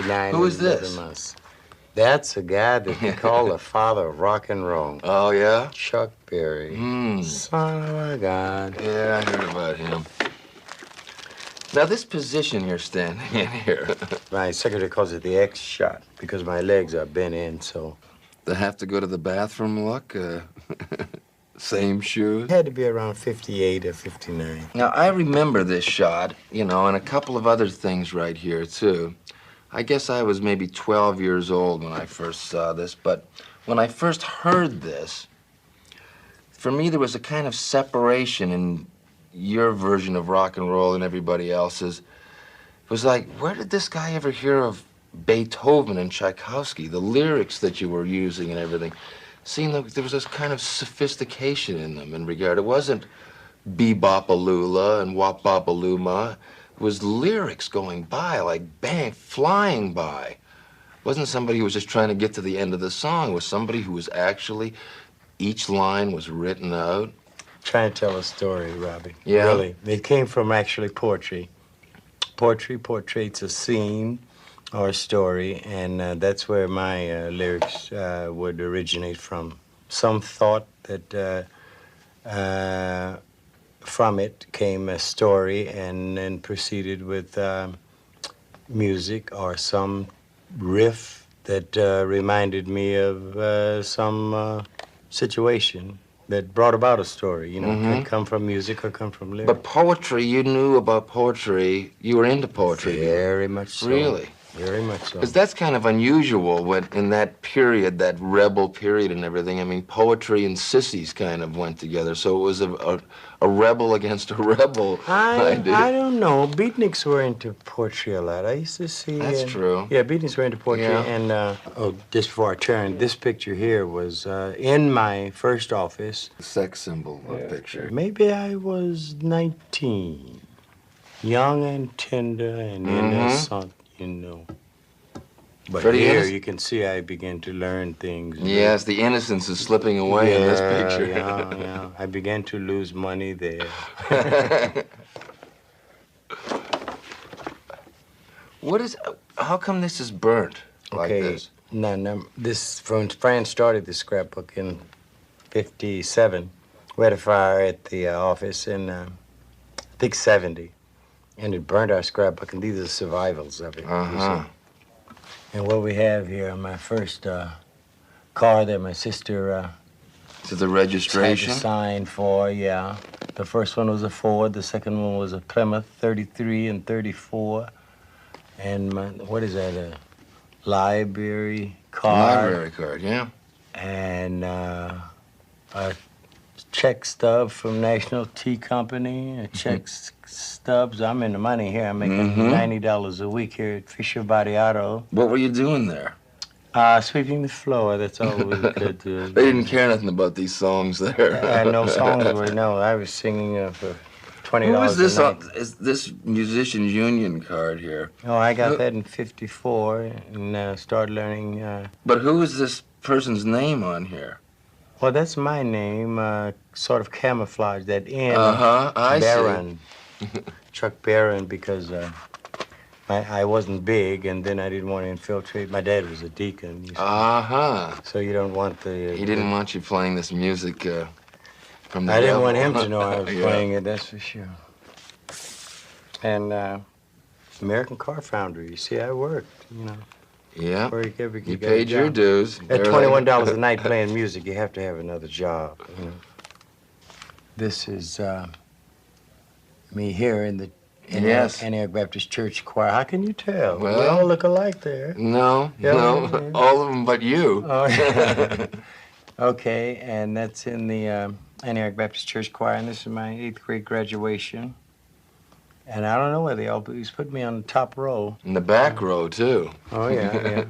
59 Who is and 11 this? months. That's a guy that they call the father of rock and roll. Oh, yeah? Chuck Berry. Son of a gun. Yeah, I heard about him. Now, this position you're standing in here. My secretary calls it the X shot because my legs are bent in, so. They have to go to the bathroom, look? Same shoes? It had to be around 58 or 59. Now, I remember this shot, you know, and a couple of other things right here, too. I guess I was maybe 12 years old when I first saw this, but when I first heard this, for me, there was a kind of separation in your version of rock and roll and everybody else's. It was like, where did this guy ever hear of Beethoven and Tchaikovsky, the lyrics that you were using and everything? Seemed like there was this kind of sophistication in them in regard. It wasn't bebop-a-lula and wop-bop-a-luma. It was lyrics going by, like bang, flying by. It wasn't somebody who was just trying to get to the end of the song. It was somebody who was actually, each line was written out. Trying to tell a story, Robbie. Yeah? Really. It came from actually poetry. Poetry portrays a scene or a story, and that's where my lyrics would originate from. Some thought that from it came a story and then proceeded with music or some riff that reminded me of some situation that brought about a story, you know. It can come from music or come from lyrics. But poetry, you knew about poetry. You were into poetry. Very much so. Really? Very much so. Because that's kind of unusual when, in that period, that rebel period and everything. I mean, poetry and sissies kind of went together. So it was a rebel against a rebel idea. I don't know. Beatniks were into poetry a lot. I used to see... That's true. Yeah, Beatniks were into poetry. Yeah. And, just before I turned, this picture here was in my first office. Sex symbol picture. Maybe I was 19. Young and tender and innocent, you know. But Pretty here innocent. you can see I began to learn things. Yes, the innocence is slipping away in this picture. Yeah. I began to lose money there. How come this is burnt like this? No, this, when Fran started the scrapbook in 57, we had a fire at the office in, I think, 70. And it burned our scrapbook, and these are survivals of it. You see. And what we have here, my first car that my sister To the registration? had to sign for, yeah. The first one was a Ford, the second one was a Plymouth 33 and 34. And what is that, a library card? Library card, yeah. And a check stub from National Tea Company, a check stubs. I'm in the money here. I'm making $90 a week here at Fisher Body Auto. What were you doing there? Sweeping the floor, that's all we could do. They didn't care nothing about these songs there. No songs were, no. I was singing for $20 Who is this? a night. Is this musician's union card here? Oh, I got that in 54 and started learning. But who is this person's name on here? Well, that's my name, sort of camouflage, that N. I Barron. Chuck Barron, because I wasn't big, and then I didn't want to infiltrate. My dad was a deacon. You see. So you don't want the... He didn't want you playing this music from the I didn't devil. want him to know I was playing it, that's for sure. And American Car Foundry, you see, I worked, you know. Yeah, you you paid your dues. At $21 a night playing music, you have to have another job, you know. This is me here in the Antioch Baptist Church choir. How can you tell? Well, we all look alike there. No, all of them but you. Oh, yeah. Okay, and that's in the Antioch Baptist Church choir, and this is my 8th grade graduation. And I don't know where they all, but he's put me on the top row. In the back row, too. Oh, yeah.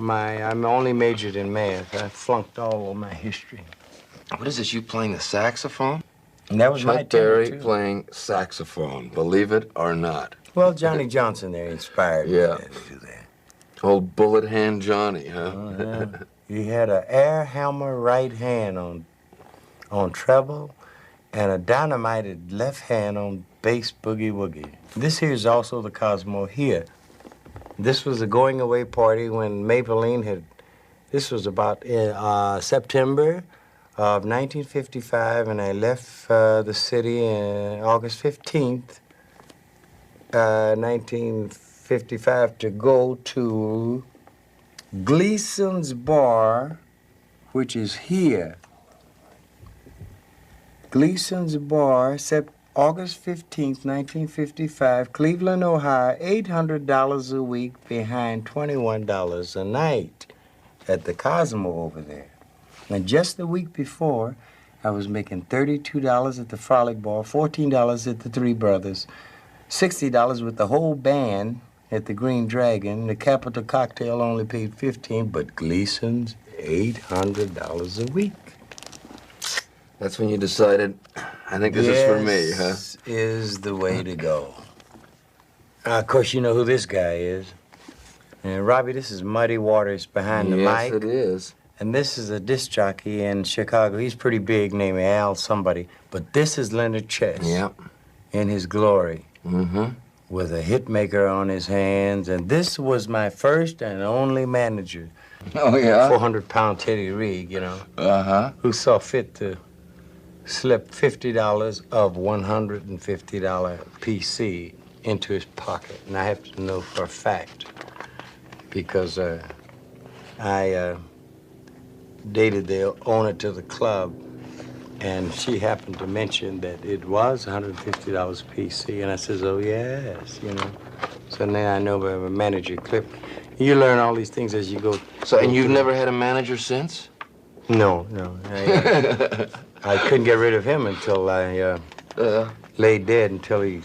Well, I'm only majored in math. I flunked all of my history. What is this, you playing the saxophone? And that was my Chuck Berry too. playing saxophone, believe it or not. Well, Johnny Johnson there inspired me to do that. Old bullet hand Johnny, huh? Yeah. He had an air hammer right hand on treble and a dynamited left hand on bass boogie woogie. This here is also the Cosmo here. This was a going-away party when Maybelline had. This was about September of 1955, and I left the city on August 15th, 1955, to go to Gleason's Bar, which is here. Gleason's Bar, August 15th, 1955, Cleveland, Ohio, $800 a week behind $21 a night at the Cosmo over there. And just the week before, I was making $32 at the Frolic Bar, $14 at the Three Brothers, $60 with the whole band at the Green Dragon. The Capitol Cocktail only paid $15, but Gleason's $800 a week. That's when you decided, I think this is for me, huh? This is the way to go. Of course, you know who this guy is. And Robbie, this is Muddy Waters behind the mic. Yes, it is. And this is a disc jockey in Chicago. He's pretty big, named Al somebody. But this is Leonard Chess. Yep. In his glory. Mm-hmm. With a hit maker on his hands. And this was my first and only manager. Oh, yeah? 400-pound Teddy Reed, you know. Uh-huh. Who saw fit to slip $50 of $150 PC into his pocket. And I have to know for a fact because I dated the owner to the club, and she happened to mention that it was $150 PC, and I says, oh, yes, you know. So now I know by a manager clip. You learn all these things as you go. So, and you've never had a manager since? No. I couldn't get rid of him until I lay dead, until he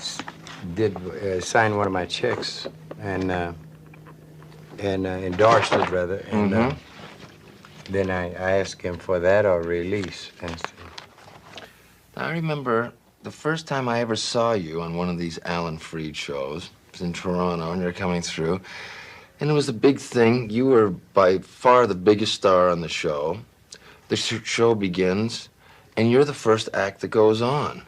signed one of my checks and endorsed it, rather. And then I asked him for that or release. I remember the first time I ever saw you on one of these Alan Freed shows. It was in Toronto, and you're coming through. And it was a big thing. You were by far the biggest star on the show. The show begins, and you're the first act that goes on.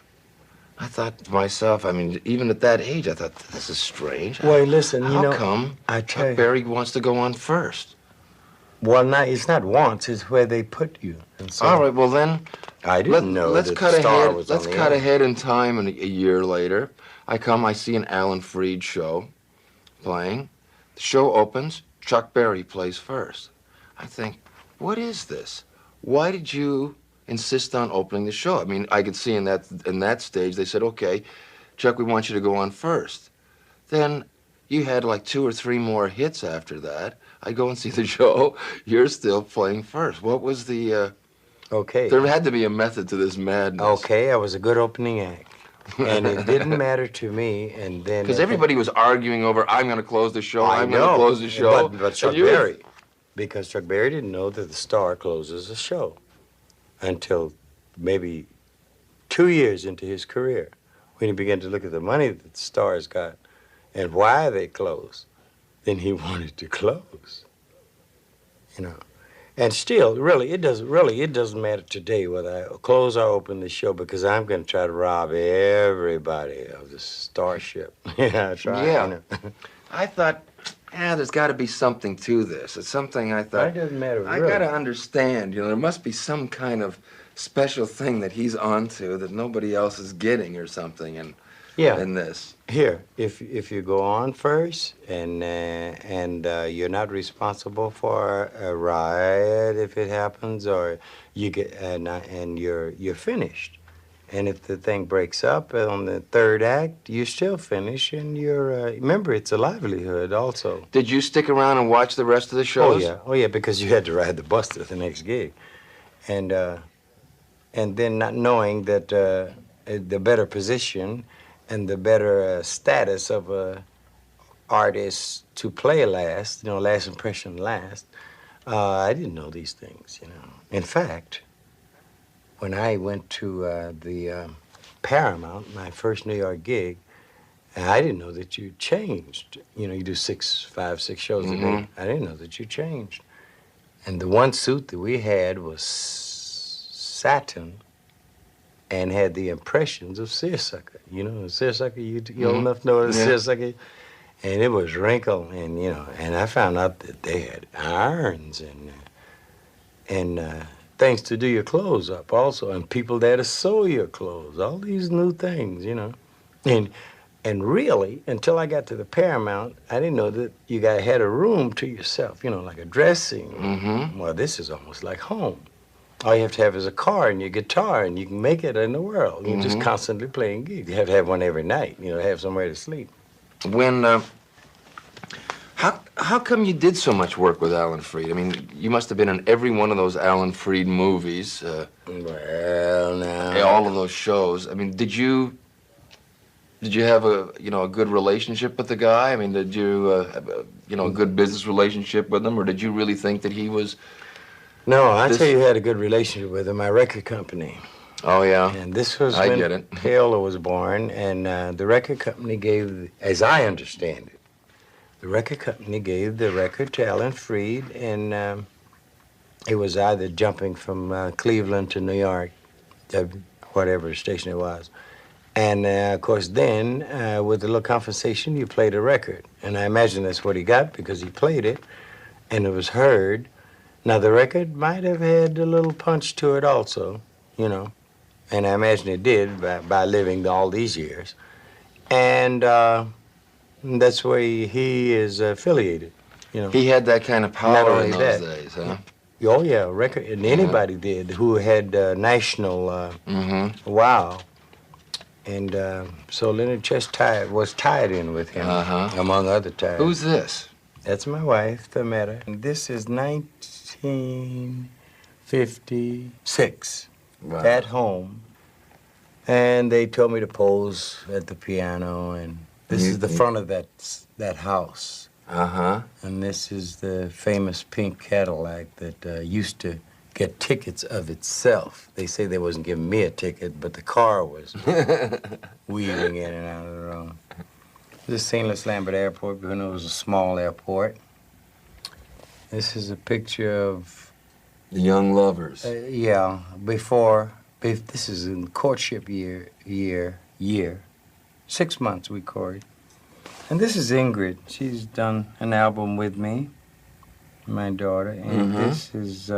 I thought to myself, I mean, even at that age, I thought, this is strange. Well, listen, you know, how come Chuck Berry wants to go on first? Well, it's not once, it's where they put you. And so, all right, well then, I didn't know let's that cut the star ahead. was Let's on the cut air. ahead in time, and a year later, I see an Alan Freed show playing. The show opens, Chuck Berry plays first. I think, what is this? Why did you insist on opening the show? I mean, I could see in that stage, they said, okay, Chuck, we want you to go on first. Then you had like 2 or 3 more hits after that. I go and see the show. You're still playing first. What was the... Okay. There had to be a method to this madness. Okay, I was a good opening act. And it didn't matter to me, and then... Because everybody was arguing over, I'm going to close the show, I'm going to close the show. But Chuck Berry, because Chuck Berry didn't know that the star closes a show until maybe 2 years into his career, when he began to look at the money that the stars got and why they closed. Then he wanted to close, you know. And still, really, it doesn't matter today whether I close or open the show, because I'm going to try to rob everybody of the starship. Yeah, I try. Yeah. You know. I thought, there's got to be something to this. It's something I thought. It doesn't matter, I really. got to understand, you know, there must be some kind of special thing that he's onto that nobody else is getting or something in this. Here, if you go on first and you're not responsible for a riot if it happens, or you get and you're finished, and if the thing breaks up on the third act, you're still finished, and you're remember, it's a livelihood also. Did you stick around and watch the rest of the shows? Oh yeah, because you had to ride the bus to the next gig, and then not knowing that the better position and the better status of a artist to play last, you know, last impression last. I didn't know these things, you know. In fact, when I went to the Paramount, my first New York gig, I didn't know that you changed. You know, you do 5, 6 shows a day. I didn't know that you changed. And the one suit that we had was satin, and had the impressions of seersucker. You know, seersucker, you old enough to know what a seersucker. And it was wrinkled, and and I found out that they had irons and things to do your clothes up also, and people there to sew your clothes. All these new things. And really, until I got to the Paramount, I didn't know that you had a room to yourself, like a dressing room. Mm-hmm. Well, this is almost like home. All you have to have is a car and your guitar, and you can make it in the world. You're just constantly playing gigs. You have to have one every night, have somewhere to sleep. When, how come you did so much work with Alan Freed? I mean, you must have been in every one of those Alan Freed movies. Well, now. All of those shows. I mean, did you have a good relationship with the guy? I mean, did you have a good business relationship with him, or did you really think that he was? No, I tell you, had a good relationship with him. My record company. Oh yeah. And this was I when get it. Paola was born, and the record company gave, as I understand it, the record company gave the record to Alan Freed, and it was either jumping from Cleveland to New York, whatever station it was. And, of course, then, with a little compensation, you played a record. And I imagine that's what he got because he played it, and it was heard. Now, the record might have had a little punch to it also, and I imagine it did by living all these years. And that's where he is affiliated, He had that kind of Not power only in those that. days, huh? Oh, yeah, record, and anybody did who had national wow. And so Leonard Chess was tied in with him, among other ties. Who's this? That's my wife, Thametta. And this is 1956. Wow. At home. And they told me to pose at the piano, and this is the front of that house. Uh-huh. And this is the famous pink Cadillac that used to get tickets of itself. They say they wasn't giving me a ticket, but the car was weaving in and out of the room. This is St. Louis Lambert Airport, when it was a small airport. This is a picture of... The young lovers. Yeah, before, this is in courtship year. 6 months we courted. And this is Ingrid. She's done an album with me, my daughter. And this is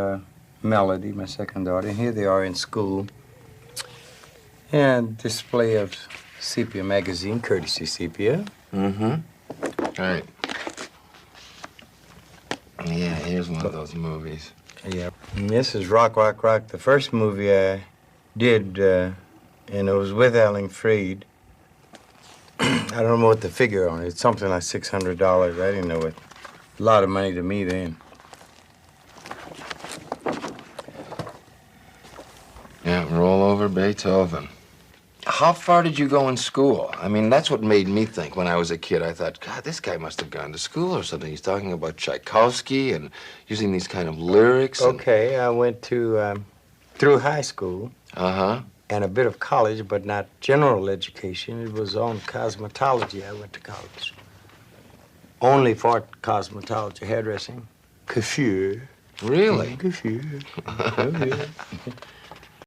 Melody, my second daughter. And here they are in school. And display of Sepia magazine, courtesy Sepia. All right. Yeah, here's one of those movies. Yeah. And this is Rock, Rock, Rock, the first movie I did, and it was with Alan Freed. I don't know what the figure on it. It's something like $600. I didn't know it. A lot of money to me then. Yeah, roll over Beethoven. How far did you go in school? I mean, that's what made me think when I was a kid. I thought, God, this guy must have gone to school or something. He's talking about Tchaikovsky and using these kind of lyrics. Okay, I went to, through high school. And a bit of college, but not general education. It was on cosmetology. I went to college. Only for cosmetology, hairdressing, coiffure. Really? Coiffure. Oh, yeah.